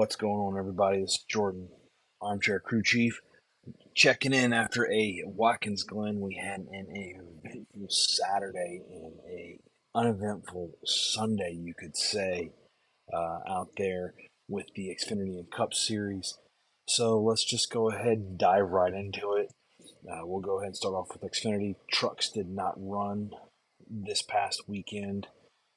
What's going on, everybody? This is Jordan, Armchair Crew Chief, checking in after a Watkins Glen. We had an eventful Saturday and a uneventful Sunday, you could say, out there with the Xfinity and Cup Series. So let's just go ahead and dive right into it. We'll go ahead and start off with Xfinity. Trucks did not run this past weekend,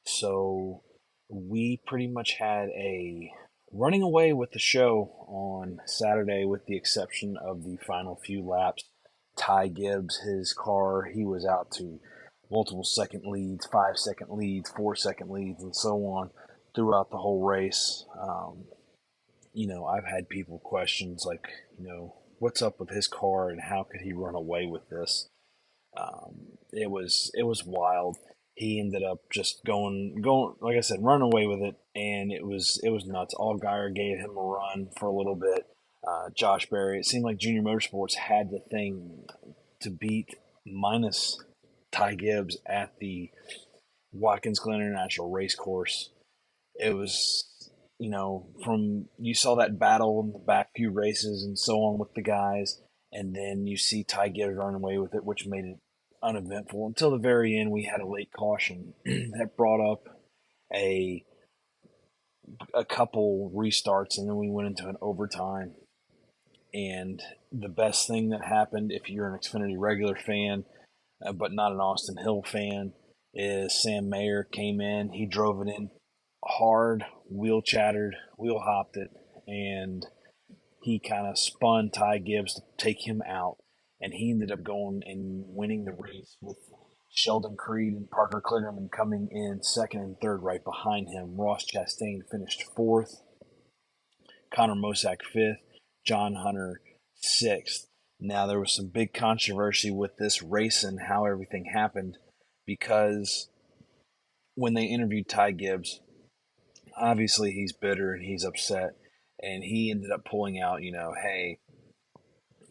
so we pretty much had a running away with the show on Saturday, with the exception of the final few laps. Ty Gibbs, his car, he was out to multiple second leads, 5 second leads, 4 second leads, and so on throughout the whole race. I've had people questions like, what's up with his car and how could he run away with this? It was wild. He ended up just going like I said, running away with it, and it was nuts. Allgaier gave him a run for a little bit. Josh Berry. It seemed like Junior Motorsports had the thing to beat, minus Ty Gibbs at the Watkins Glen International Racecourse. It was, from you saw that battle in the back few races and so on with the guys, and then you see Ty Gibbs run away with it, which made it uneventful until the very end. We had a late caution that brought up a a couple restarts, and then we went into an overtime. And the best thing that happened, if you're an Xfinity regular fan, but not an Austin Hill fan, is Sam Mayer came in. He drove it in hard, wheel chattered, wheel hopped it, and he kind of spun Ty Gibbs to take him out. And he ended up going and winning the race with Sheldon Creed and Parker Kligerman coming in second and third right behind him. Ross Chastain finished fourth, Connor Mosack fifth, John Hunter sixth. Now, there was some big controversy with this race and how everything happened, because when they interviewed Ty Gibbs, obviously he's bitter and he's upset, and he ended up pulling out, hey,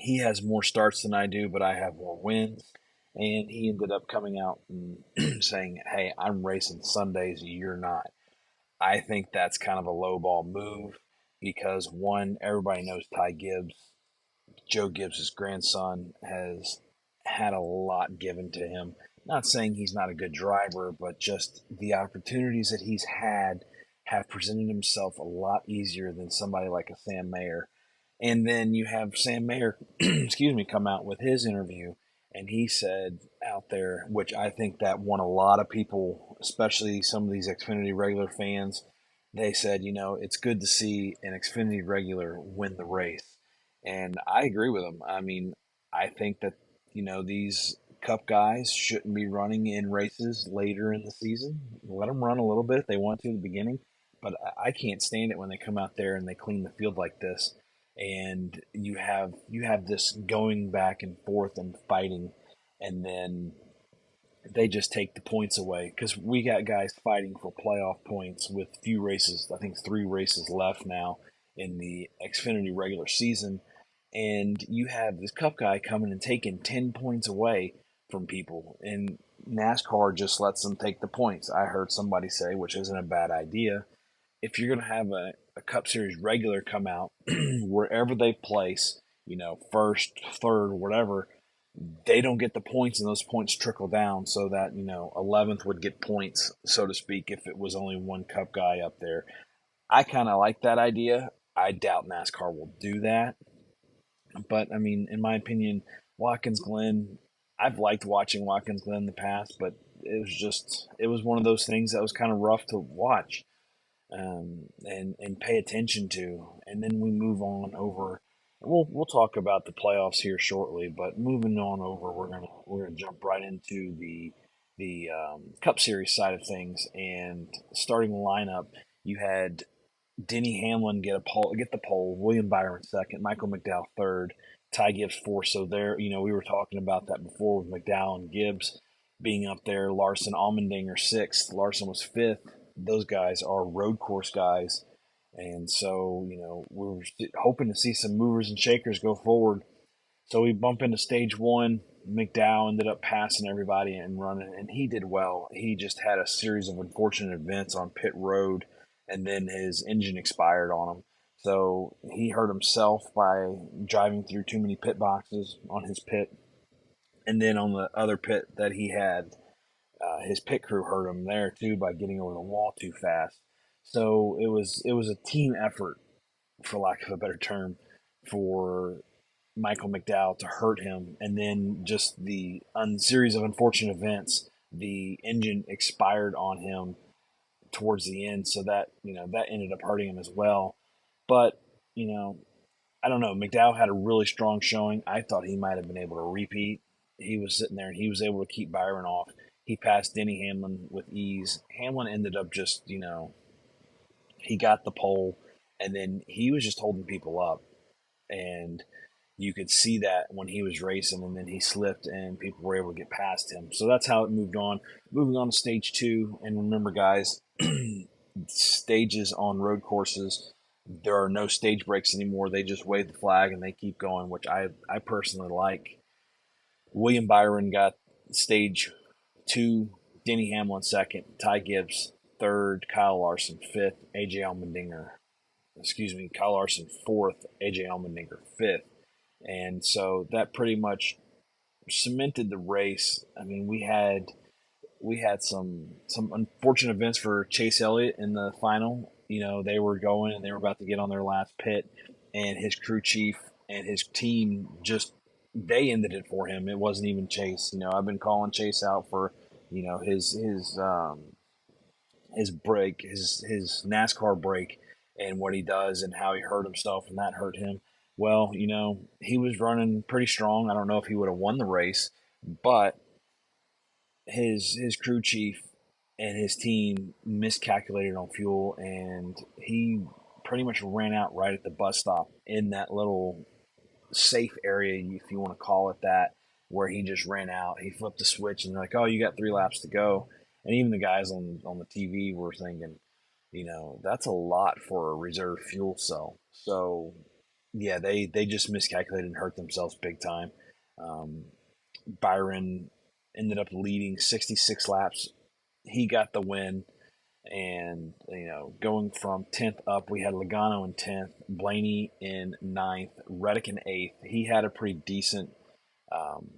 he has more starts than I do, but I have more wins. And he ended up coming out and saying, hey, I'm racing Sundays, you're not. I think that's kind of a lowball move because, one, everybody knows Ty Gibbs. Joe Gibbs' grandson has had a lot given to him. Not saying he's not a good driver, but just the opportunities that he's had have presented himself a lot easier than somebody like a Sam Mayer. And then you have Sam Mayer, excuse me, come out with his interview, and he said out there, which I think that won a lot of people, especially some of these Xfinity regular fans. They said, it's good to see an Xfinity regular win the race. And I agree with them. I mean, I think that, these Cup guys shouldn't be running in races later in the season. Let them run a little bit if they want to at the beginning. But I can't stand it when they come out there and they clean the field like this, and you have this going back and forth and fighting, and then they just take the points away, because we got guys fighting for playoff points with few races. I think 3 races left now in the Xfinity regular season, and you have this Cup guy coming and taking 10 points away from people, and NASCAR just lets them take the points. I heard somebody say, which isn't a bad idea, if you're going to have a Cup Series regular come out, wherever they place, first, third, whatever, they don't get the points, and those points trickle down so that, 11th would get points, so to speak, if it was only one Cup guy up there. I kind of like that idea. I doubt NASCAR will do that. But, I mean, in my opinion, Watkins Glen, I've liked watching Watkins Glen in the past, but it was one of those things that was kind of rough to watch, and pay attention to. And then we move on over. We'll talk about the playoffs here shortly, but moving on over, we're gonna jump right into the Cup Series side of things. And starting lineup, you had Denny Hamlin get the pole, William Byron second, Michael McDowell third, Ty Gibbs fourth. So there, we were talking about that before with McDowell and Gibbs being up there. Larson Allmendinger sixth. Larson was fifth. Those guys are road course guys, and so we're hoping to see some movers and shakers go forward. So we bump into stage one. McDowell ended up passing everybody and running, and he did well. He just had a series of unfortunate events on pit road, and then his engine expired on him. So he hurt himself by driving through too many pit boxes on his pit. And then on the other pit that he had, his pit crew hurt him there too by getting over the wall too fast. So it was a team effort, for lack of a better term, for Michael McDowell to hurt him, and then just the series of unfortunate events. The engine expired on him towards the end, so that that ended up hurting him as well. But you know, I don't know. McDowell had a really strong showing. I thought he might have been able to repeat. He was sitting there and he was able to keep Byron off. He passed Denny Hamlin with ease. Hamlin ended up just, he got the pole and then he was just holding people up. And you could see that when he was racing, and then he slipped and people were able to get past him. So that's how it moved on. Moving on to stage two. And remember, guys, stages on road courses, there are no stage breaks anymore. They just wave the flag and they keep going, which I personally like. William Byron got stage two, Denny Hamlin second, Ty Gibbs third, Kyle Larson fifth, AJ Allmendinger, Kyle Larson fourth, AJ Allmendinger fifth. And so that pretty much cemented the race. I mean, we had some unfortunate events for Chase Elliott in the final. They were going and they were about to get on their last pit, and his crew chief and his team just they ended it for him. It wasn't even Chase. I've been calling Chase out for his break, his NASCAR break, and what he does and how he hurt himself and that hurt him. Well, he was running pretty strong. I don't know if he would have won the race, but his crew chief and his team miscalculated on fuel, and he pretty much ran out right at the bus stop in that little safe area, if you want to call it that, where he just ran out. He flipped the switch, and they're like, "Oh, you got 3 laps to go." And even the guys on the TV were thinking, that's a lot for a reserve fuel cell. So yeah, they just miscalculated and hurt themselves big time. Um, Byron ended up leading 66 laps. He got the win. And, going from 10th up, we had Logano in 10th, Blaney in ninth, Reddick in 8th. He had a pretty decent um,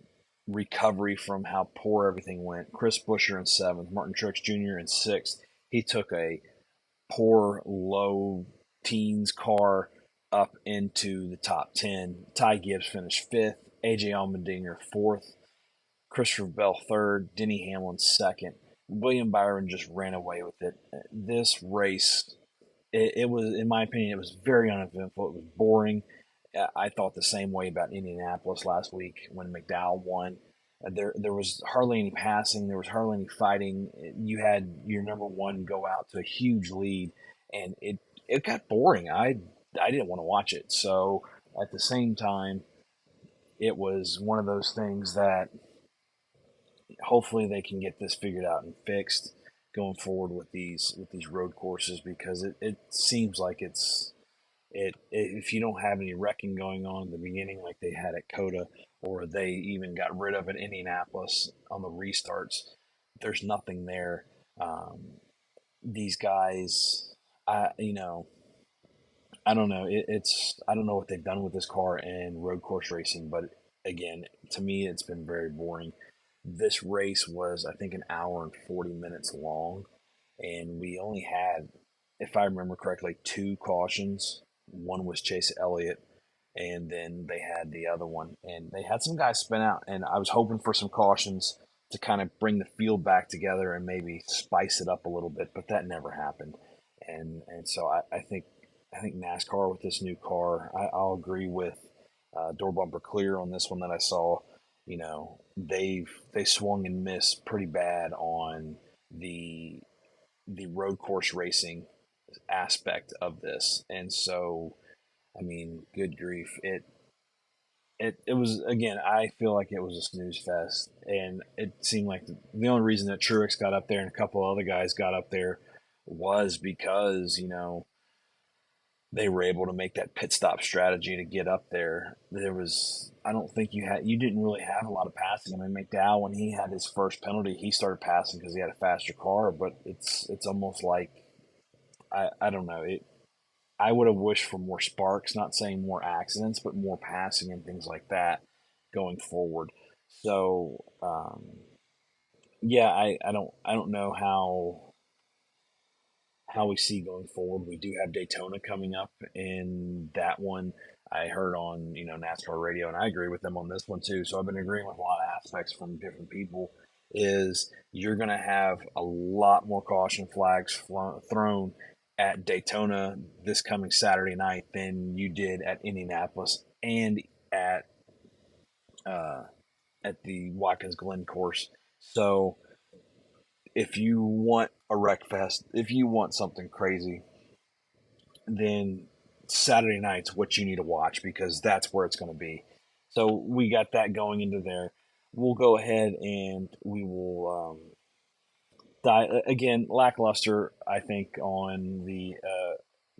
recovery from how poor everything went. Chris Buescher in 7th, Martin Truex Jr. in 6th. He took a poor, low teens car up into the top 10. Ty Gibbs finished 5th, AJ Allmendinger 4th, Christopher Bell third, Denny Hamlin second. William Byron just ran away with it. This race, it was, in my opinion, it was very uneventful. It was boring. I thought the same way about Indianapolis last week when McDowell won. There was hardly any passing. There was hardly any fighting. You had your number one go out to a huge lead, and it got boring. I didn't want to watch it. So at the same time, it was one of those things that hopefully they can get this figured out and fixed going forward with these road courses, because it seems like if you don't have any wrecking going on in the beginning like they had at Coda, or they even got rid of at Indianapolis on the restarts, there's nothing there. These guys, I don't know. I don't know what they've done with this car and road course racing, but again, to me, it's been very boring. This race was, I think, an hour and 40 minutes long, and we only had, if I remember correctly, 2 cautions. One was Chase Elliott, and then they had the other one, and they had some guys spin out, and I was hoping for some cautions to kind of bring the field back together and maybe spice it up a little bit, but that never happened. And so I think NASCAR with this new car, I'll agree with door bumper clear on this one that I saw. They swung and missed pretty bad on the the road course racing aspect of this, and so I mean, good grief, it was, again, I feel like it was a snooze fest, and it seemed like the only reason that Truex got up there and a couple other guys got up there was because they were able to make that pit stop strategy to get up there. I don't think you didn't really have a lot of passing. I mean, McDowell, when he had his first penalty, he started passing because he had a faster car, but it's almost like, I don't know. I would have wished for more sparks, not saying more accidents, but more passing and things like that going forward. So, yeah, I don't know how we see going forward. We do have Daytona coming up, and that one I heard on NASCAR radio, and I agree with them on this one too. So I've been agreeing with a lot of aspects from different people. Is you're going to have a lot more caution flags thrown at Daytona this coming Saturday night than you did at Indianapolis and at uh, at the Watkins Glen course. So if you want a wreck fest, if you want something crazy, then Saturday night's what you need to watch because that's where it's going to be. So we got that going into there. We'll go ahead and we will again lackluster. I think on the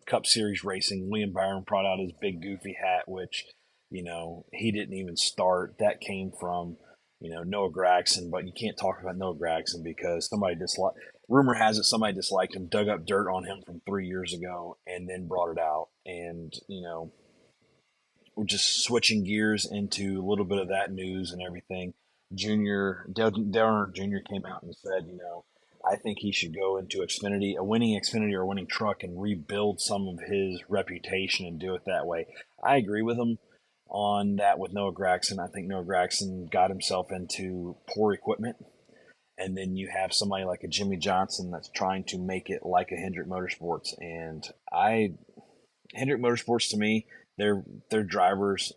Cup Series racing, William Byron brought out his big goofy hat, which he didn't even start. That came from Noah Gragson, but you can't talk about Noah Gragson because somebody disliked. Rumor has it somebody disliked him, dug up dirt on him from 3 years ago, and then brought it out. And we're just switching gears into a little bit of that news and everything. Dale Earnhardt Jr. came out and said, I think he should go into Xfinity, a winning Xfinity or a winning truck, and rebuild some of his reputation and do it that way. I agree with him on that with Noah Gragson. I think Noah Gragson got himself into poor equipment. And then you have somebody like a Jimmy Johnson that's trying to make it like a Hendrick Motorsports. And Hendrick Motorsports to me, their drivers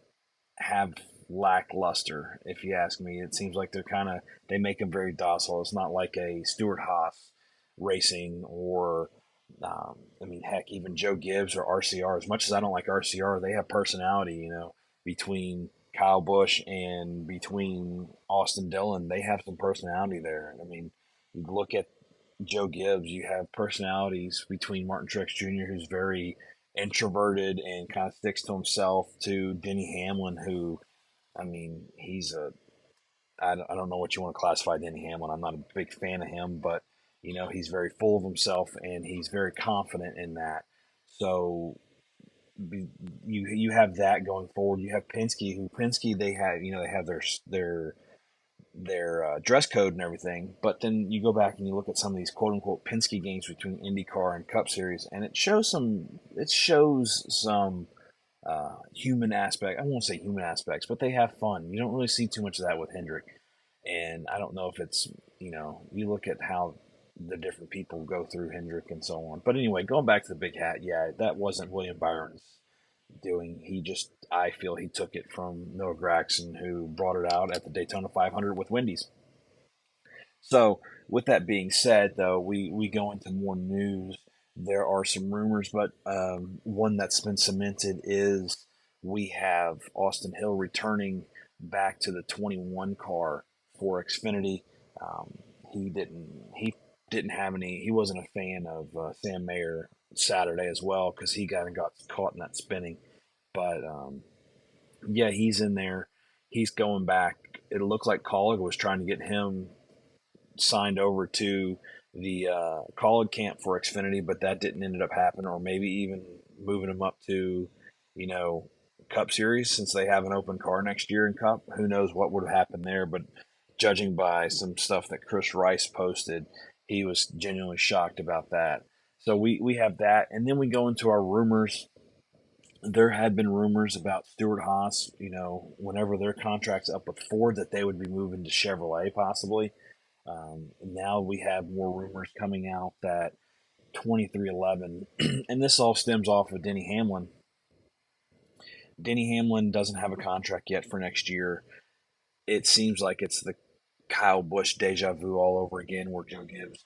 have lackluster, if you ask me. It seems like they make them very docile. It's not like a Stuart Haas racing or I mean, heck, even Joe Gibbs or RCR. As much as I don't like RCR, they have personality. Between Kyle Busch and between Austin Dillon, they have some personality there. I mean, you look at Joe Gibbs, you have personalities between Martin Truex Jr., who's very introverted and kind of sticks to himself, to Denny Hamlin, who, I mean, I don't know what you want to classify Denny Hamlin. I'm not a big fan of him, but, he's very full of himself and he's very confident in that. So you have that going forward. You have Penske, they have their dress code and everything. But then you go back and you look at some of these quote unquote Penske games between IndyCar and Cup Series, and it shows some human aspect. I won't say human aspects, but they have fun. You don't really see too much of that with Hendrick, and I don't know if it's you look at how the different people go through Hendrick and so on. But anyway, going back to the big hat, yeah, that wasn't William Byron's doing. I feel he took it from Noah Gragson, who brought it out at the Daytona 500 with Wendy's. So, with that being said, though, we go into more news. There are some rumors, but one that's been cemented is we have Austin Hill returning back to the 21 car for Xfinity. Um, he didn't have any. He wasn't a fan of Sam Mayer Saturday as well because he got caught in that spinning. But yeah, he's in there. He's going back. It looked like Colleague was trying to get him signed over to the college camp for Xfinity, but that didn't end up happening, or maybe even moving him up to, you know, Cup Series since they have an open car next year in Cup. Who knows what would have happened there? But judging by some stuff that Chris Rice posted, he was genuinely shocked about that. So we have that, and then we go into our rumors. There had been rumors about Stuart Haas, whenever their contract's up with Ford, that they would be moving to Chevrolet possibly. Now we have more rumors coming out that 2311, and this all stems off of Denny Hamlin. Denny Hamlin doesn't have a contract yet for next year. It seems like it's the Kyle Busch deja vu all over again, where Joe Gibbs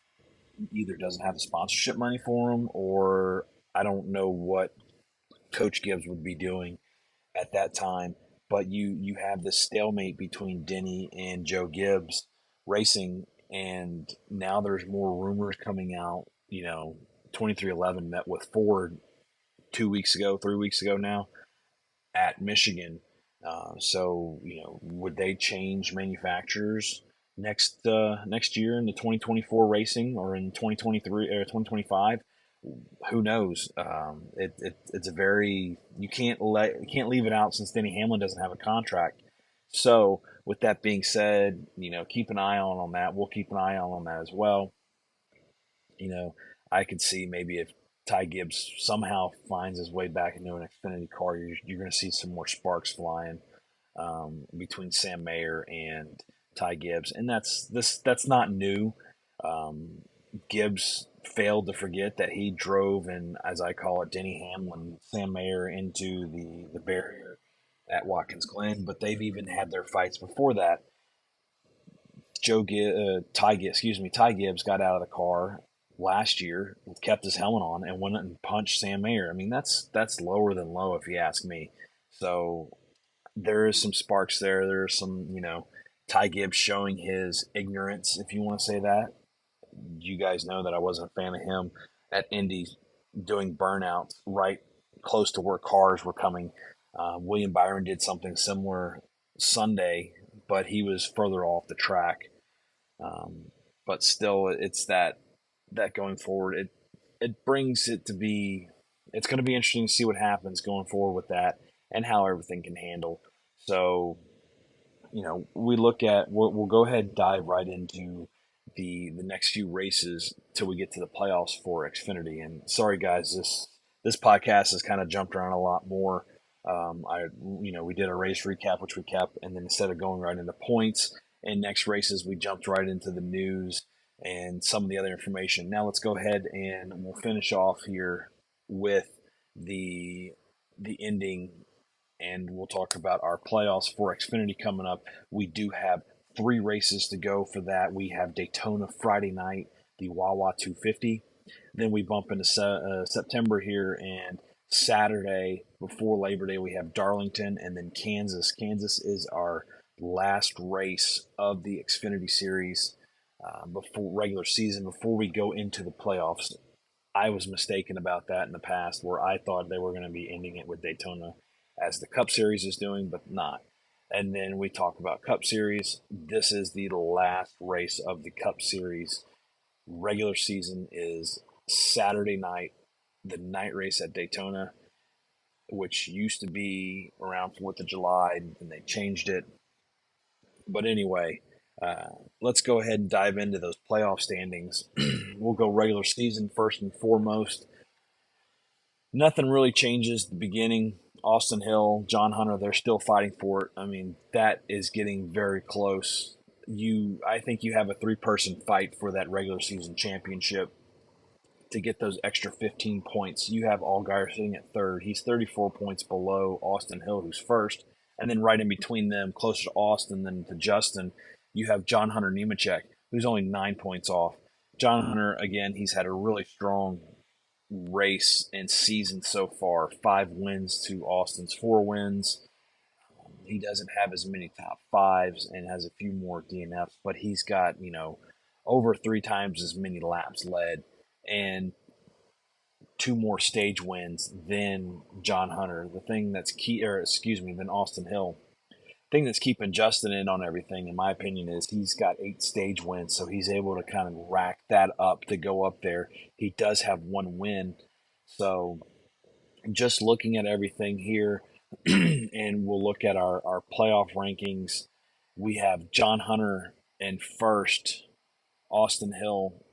either doesn't have the sponsorship money for him, or I don't know what Coach Gibbs would be doing at that time. But you have this stalemate between Denny and Joe Gibbs racing, and now there's more rumors coming out. 2311 met with Ford 2 weeks ago, 3 weeks ago now at Michigan. So would they change manufacturers next year in the 2024 racing or in 2023 or 2025? who knows? It's a very you can't leave it out since Denny Hamlin doesn't have a contract. So with that being said, keep an eye on that. We'll keep an eye on that as well. You know, I could see maybe if Ty Gibbs somehow finds his way back into an Xfinity car, you're going to see some more sparks flying between Sam Mayer and Ty Gibbs, and that's not new. Um, Gibbs failed to forget that he drove, and as I call it, Denny Hamlin, Sam Mayer into the barrier at Watkins Glen. But they've even had their fights before that. Ty Gibbs got out of the car last year, kept his helmet on, and went and punched Sam Mayer. I mean, that's lower than low, if you ask me. So there is some sparks there. There's some, Ty Gibbs showing his ignorance, if you want to say that. You guys know that I wasn't a fan of him at Indy doing burnouts right close to where cars were coming. William Byron did something similar Sunday, but he was further off the track. But still, it's that going forward. It brings it to be. It's going to be interesting to see what happens going forward with that and how everything can handle. So we look at we'll go ahead and dive right into the next few races till we get to the playoffs for Xfinity. And sorry guys, this podcast has kind of jumped around a lot more. I we did a race recap which we kept, and then instead of going right into points and next races, we jumped right into the news and some of the other information. Now let's go ahead and we'll finish off here with the the ending, and we'll talk about our playoffs for Xfinity coming up. We do have 3 races to go for that. We have Daytona Friday night, the Wawa 250. Then we bump into September here, and Saturday before Labor Day, we have Darlington and then Kansas. Kansas is our last race of the Xfinity Series before regular season, before we go into the playoffs. I was mistaken about that in the past, where I thought they were going to be ending it with Daytona, as the Cup Series is doing, but not. And then we talk about Cup Series. This is the last race of the Cup Series. Regular season is Saturday night, the night race at Daytona, which used to be around 4th of July, and they changed it. But anyway, let's go ahead and dive into those playoff standings. We'll go regular season first and foremost. Nothing really changes at the beginning. Austin Hill, John Hunter, they're still fighting for it. I mean, that is getting very close. I think you have a 3-person fight for that regular season championship to get those extra 15 points. You have Allgaier sitting at third. He's 34 points below Austin Hill, who's first. And then right in between them, closer to Austin than to Justin, you have John Hunter Nemechek, who's only 9 points off. John Hunter, again, he's had a really strong race and season so far. 5 wins to Austin's 4 wins. He doesn't have as many top fives and has a few more DNFs, but he's got, over 3 times as many laps led and 2 more stage wins than John Hunter. The thing that's key, or excuse me, than Austin Hill. Thing that's keeping Justin in on everything, in my opinion, is he's got 8 stage wins, so he's able to kind of rack that up to go up there. He does have 1 win, so just looking at everything here, and we'll look at our playoff rankings. We have John Hunter in first, Austin Hill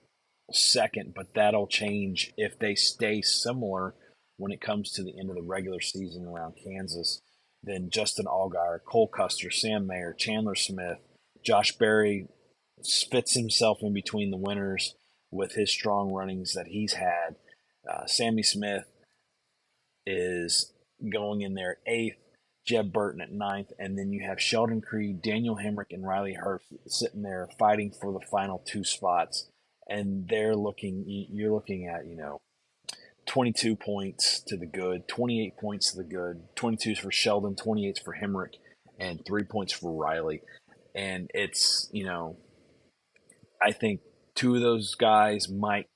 second, but that'll change if they stay similar when it comes to the end of the regular season around Kansas. Then Justin Allgaier, Cole Custer, Sam Mayer, Chandler Smith, Josh Berry fits himself in between the winners with his strong runnings that he's had. Sammy Smith is going in there eighth, Jeb Burton at ninth, and then you have Sheldon Creed, Daniel Hemrick, and Riley Hurst sitting there fighting for the final 2 spots. And you're looking at, 22 points to the good, 28 points to the good, 22s for Sheldon, 28s for Hemrick, and 3 points for Riley. And it's, I think 2 of those guys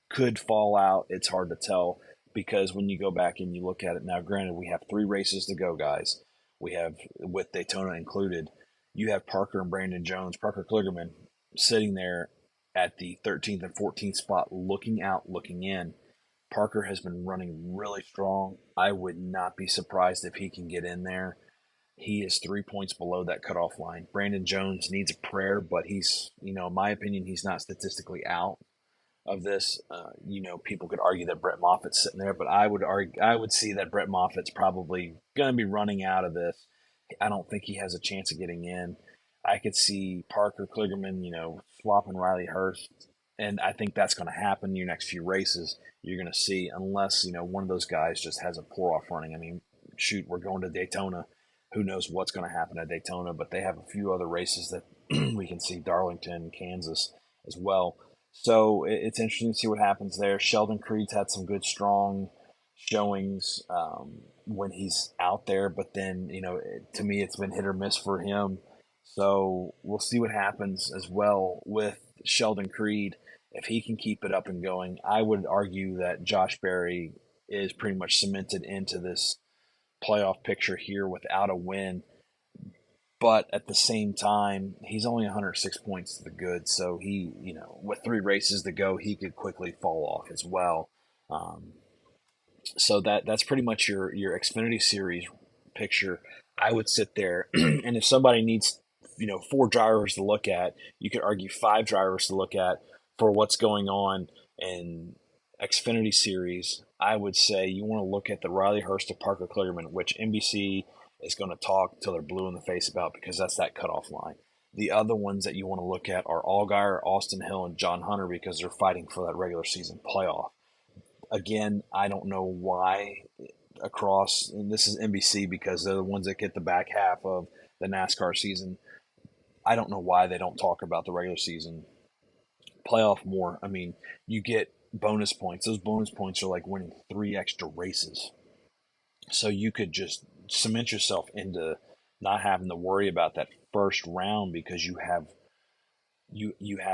could fall out. It's hard to tell because when you go back and you look at it now, granted, we have 3 races to go, guys. We have, with Daytona included, you have Parker and Brandon Jones, Parker Kligerman, sitting there at the 13th and 14th spot, looking out, looking in. Parker has been running really strong. I would not be surprised if he can get in there. He is 3 points below that cutoff line. Brandon Jones needs a prayer, but he's, in my opinion, he's not statistically out of this. People could argue that Brett Moffitt's sitting there, but I would see that Brett Moffitt's probably going to be running out of this. I don't think he has a chance of getting in. I could see Parker Kligerman, swapping Riley Hurst, and I think that's going to happen in your next few races. You're going to see, unless one of those guys just has a pour off running. I mean, shoot, we're going to Daytona. Who knows what's going to happen at Daytona? But they have a few other races that we can see, Darlington, Kansas, as well. So it's interesting to see what happens there. Sheldon Creed's had some good, strong showings when he's out there, but then, to me, it's been hit or miss for him. So we'll see what happens as well with Sheldon Creed. If he can keep it up and going, I would argue that Josh Berry is pretty much cemented into this playoff picture here without a win. But at the same time, he's only 106 points to the good. So he, with 3 races to go, he could quickly fall off as well. Um, so that's pretty much your Xfinity Series picture. I would sit there, and if somebody needs 4 drivers to look at, you could argue 5 drivers to look at for what's going on in Xfinity Series. I would say you want to look at the Riley Hurst to Parker Kligerman, which NBC is going to talk till they're blue in the face about because that's that cutoff line. The other ones that you want to look at are Allgaier, Austin Hill, and John Hunter because they're fighting for that regular season playoff. Again, I don't know why across, and this is NBC because they're the ones that get the back half of the NASCAR season. I don't know why they don't talk about the regular season playoff more. I mean, you get bonus points. Those bonus points are like winning 3 extra races. So you could just cement yourself into not having to worry about that first round because you have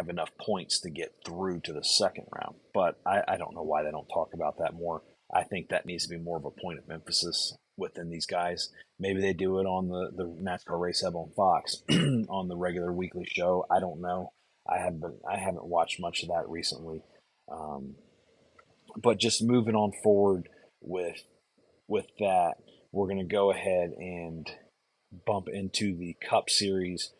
enough points to get through to the second round. But I don't know why they don't talk about that more. I think that needs to be more of a point of emphasis within these guys. Maybe they do it on the NASCAR Race Hub on Fox on the regular weekly show. I don't know. I haven't watched much of that recently. Um, but just moving on forward with that, we're going to go ahead and bump into the Cup Series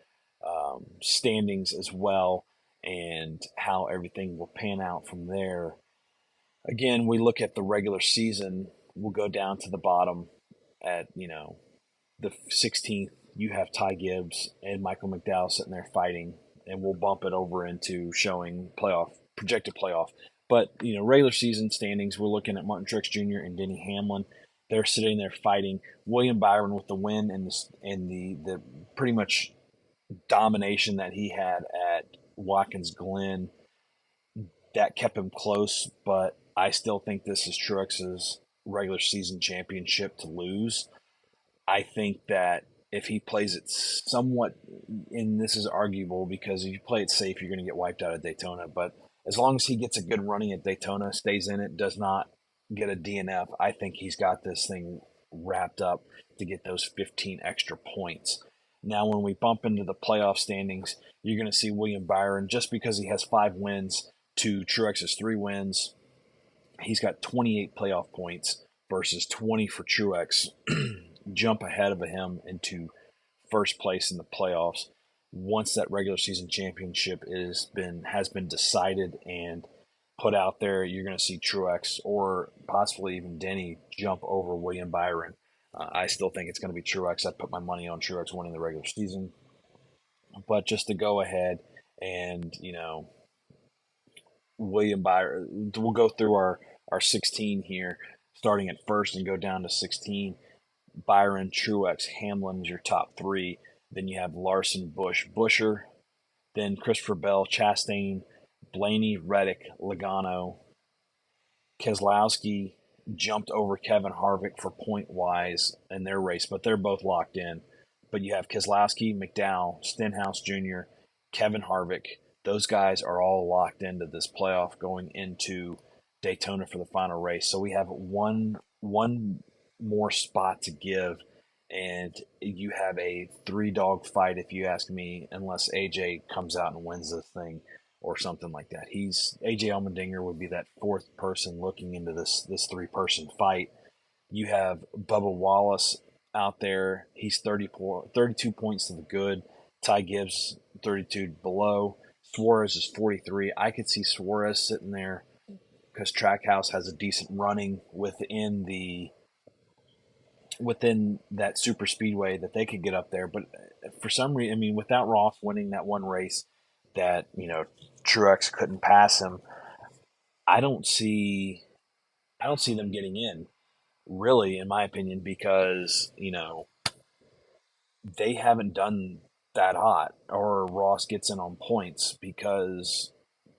standings as well and how everything will pan out from there. Again, we look at the regular season, we'll go down to the bottom at, the 16th. You have Ty Gibbs and Michael McDowell sitting there fighting, and we'll bump it over into showing projected playoff. But, regular season standings, we're looking at Martin Truex Jr. and Denny Hamlin. They're sitting there fighting. William Byron with the win and the pretty much domination that he had at Watkins Glen, that kept him close, but I still think this is Truex's regular season championship to lose. I think that if he plays it somewhat, and this is arguable because if you play it safe, you're going to get wiped out at Daytona. But as long as he gets a good running at Daytona, stays in it, does not get a DNF, I think he's got this thing wrapped up to get those 15 extra points. Now, when we bump into the playoff standings, you're going to see William Byron, just because he has 5 wins to Truex's 3 wins, he's got 28 playoff points versus 20 for Truex. Jump ahead of him into first place in the playoffs once that regular season championship has been decided and put out there. You're going to see Truex or possibly even Denny jump over William Byron. I still think it's going to be Truex. I'd put my money on Truex winning the regular season. But just to go ahead and, William Byron, we'll go through our 16 here, starting at first and go down to 16. Byron, Truex, Hamlin's your top 3. Then you have Larson, Busch, Busher. Then Christopher Bell, Chastain, Blaney, Reddick, Logano. Keselowski jumped over Kevin Harvick for point wise in their race, but they're both locked in. But you have Keselowski, McDowell, Stenhouse Jr., Kevin Harvick. Those guys are all locked into this playoff going into Daytona for the final race. So we have one more spot to give, and you have a 3-dog fight, if you ask me, unless AJ comes out and wins this thing, or something like that. He's AJ Allmendinger would be that fourth person looking into this three person fight. You have Bubba Wallace out there. He's 32 points to the good. Ty Gibbs 32 below. Suarez is 43. I could see Suarez sitting there because Trackhouse has a decent running within that super speedway that they could get up there. But for some reason, I mean, without Ross winning that one race that Truex couldn't pass him, I don't see I don't see them getting in really, in my opinion, because they haven't done that hot, or Ross gets in on points because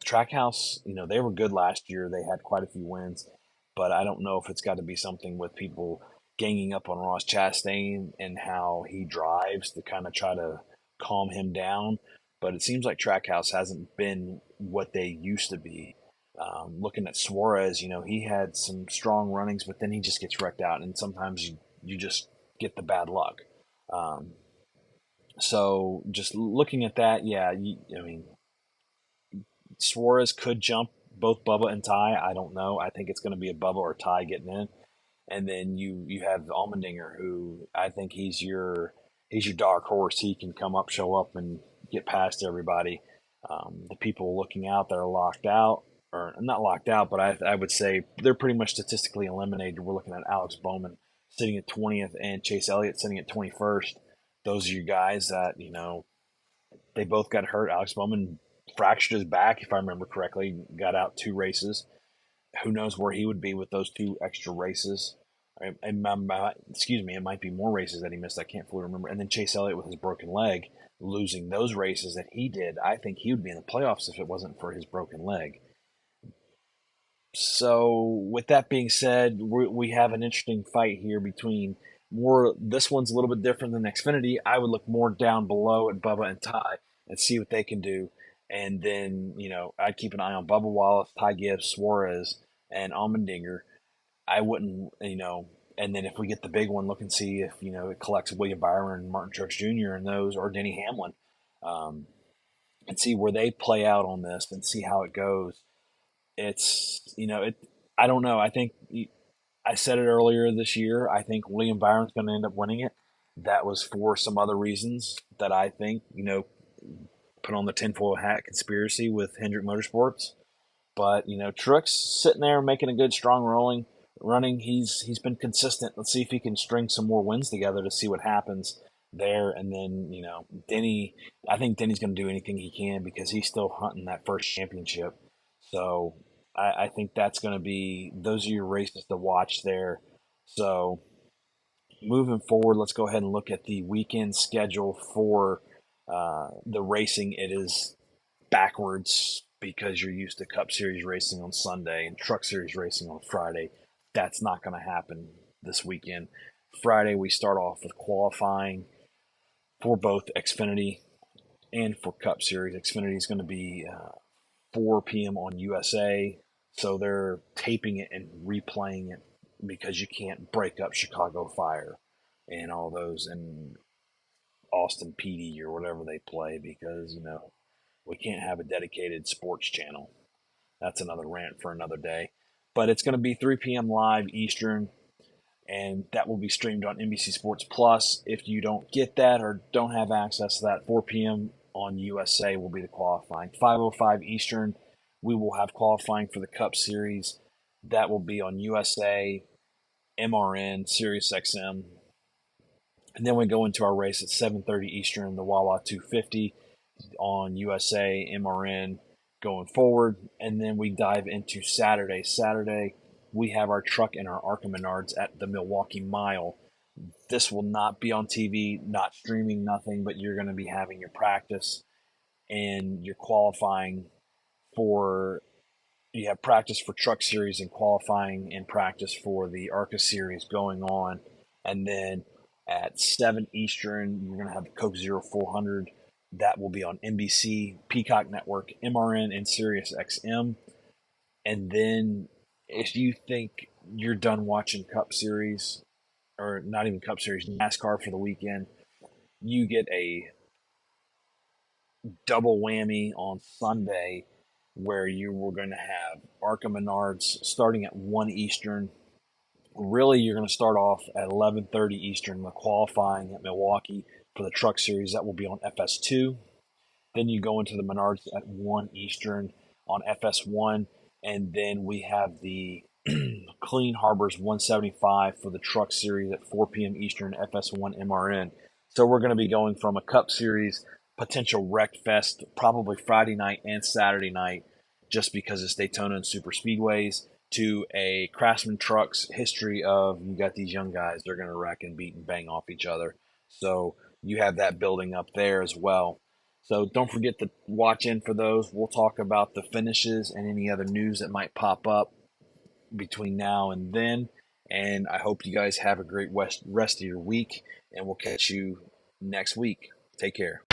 Trackhouse, they were good last year. They had quite a few wins, but I don't know if it's got to be something with people ganging up on Ross Chastain and how he drives to kind of try to calm him down. But it seems like Trackhouse hasn't been what they used to be. Looking at Suarez, he had some strong runnings, but then he just gets wrecked out, and sometimes you just get the bad luck. Um, so just looking at that, yeah, I mean, Suarez could jump both Bubba and Ty. I don't know. I think it's going to be a Bubba or Ty getting in, and then you have Allmendinger, who I think he's your dark horse. He can come up, show up, and get past everybody. The people looking out that are locked out, or not locked out, but I would say they're pretty much statistically eliminated. We're looking at Alex Bowman sitting at 20th and Chase Elliott sitting at 21st. Those are your guys that they both got hurt. Alex Bowman fractured his back, if I remember correctly, got out two races. Who knows where he would be with those two extra races? Excuse me, it might be more races that he missed. I can't fully remember. And then Chase Elliott with his broken leg, losing those races that he did. I think he would be in the playoffs if it wasn't for his broken leg. So, with that being said, we have an interesting fight here between more. This one's a little bit different than Xfinity. I would look more down below at Bubba and Ty and see what they can do. And then, I'd keep an eye on Bubba Wallace, Ty Gibbs, Suarez, and Allmendinger. I wouldn't, and then if we get the big one, look and see if, it collects William Byron, Martin Truex Jr., and those, or Denny Hamlin, um, and see where they play out on this and see how it goes. I don't know. I think I said it earlier this year. I think William Byron's going to end up winning it. That was for some other reasons that I think, put on the tinfoil hat conspiracy with Hendrick Motorsports. But Truex sitting there making a good strong running. He's been consistent. Let's see if he can string some more wins together to see what happens there. And then Denny, I think Denny's going to do anything he can because he's still hunting that first championship. So I think that's going to be those are your races to watch there. So moving forward, let's go ahead and look at the weekend schedule for the racing. It is backwards because you're used to Cup Series racing on Sunday and Truck Series racing on Friday. That's not going to happen this weekend. Friday, we start off with qualifying for both Xfinity and for Cup Series. Xfinity is going to be 4 p.m. on USA, so they're taping it and replaying it because you can't break up Chicago Fire and all those and Austin PD or whatever they play because we can't have a dedicated sports channel. That's another rant for another day. But it's going to be 3 p.m. live Eastern, and that will be streamed on NBC Sports Plus. If you don't get that or don't have access to that, 4 p.m. on USA will be the qualifying. 5:05 Eastern, we will have qualifying for the Cup Series. That will be on USA, MRN, SiriusXM. And then we go into our race at 7:30 Eastern, the Wawa 250 on USA, MRN going forward. And then we dive into Saturday. Saturday, we have our truck and our ARCA Menards at the Milwaukee Mile. This will not be on TV, not streaming, nothing, but you're going to be having your practice and your qualifying for. You have practice for Truck Series and qualifying and practice for the ARCA Series going on. And then at 7 Eastern, you're going to have the Coke Zero 400. That will be on NBC, Peacock Network, MRN, and SiriusXM. And then if you think you're done watching Cup Series, or not even Cup Series, NASCAR for the weekend, you get a double whammy on Sunday where you were going to have ARCA Menards starting at 1 Eastern. Really, you're going to start off at 11:30 Eastern, the qualifying at Milwaukee for the Truck Series. That will be on FS2. Then you go into the Menards at 1 Eastern on FS1. And then we have the Clean Harbors 175 for the Truck Series at 4 p.m. Eastern, FS1 MRN. So we're going to be going from a Cup Series potential wreck fest probably Friday night and Saturday night just because it's Daytona and super speedways to a Craftsman Trucks history of you got these young guys, they're going to wreck and beat and bang off each other. So you have that building up there as well. So don't forget to watch in for those. We'll talk about the finishes and any other news that might pop up between now and then. And I hope you guys have a great rest of your week, and we'll catch you next week. Take care.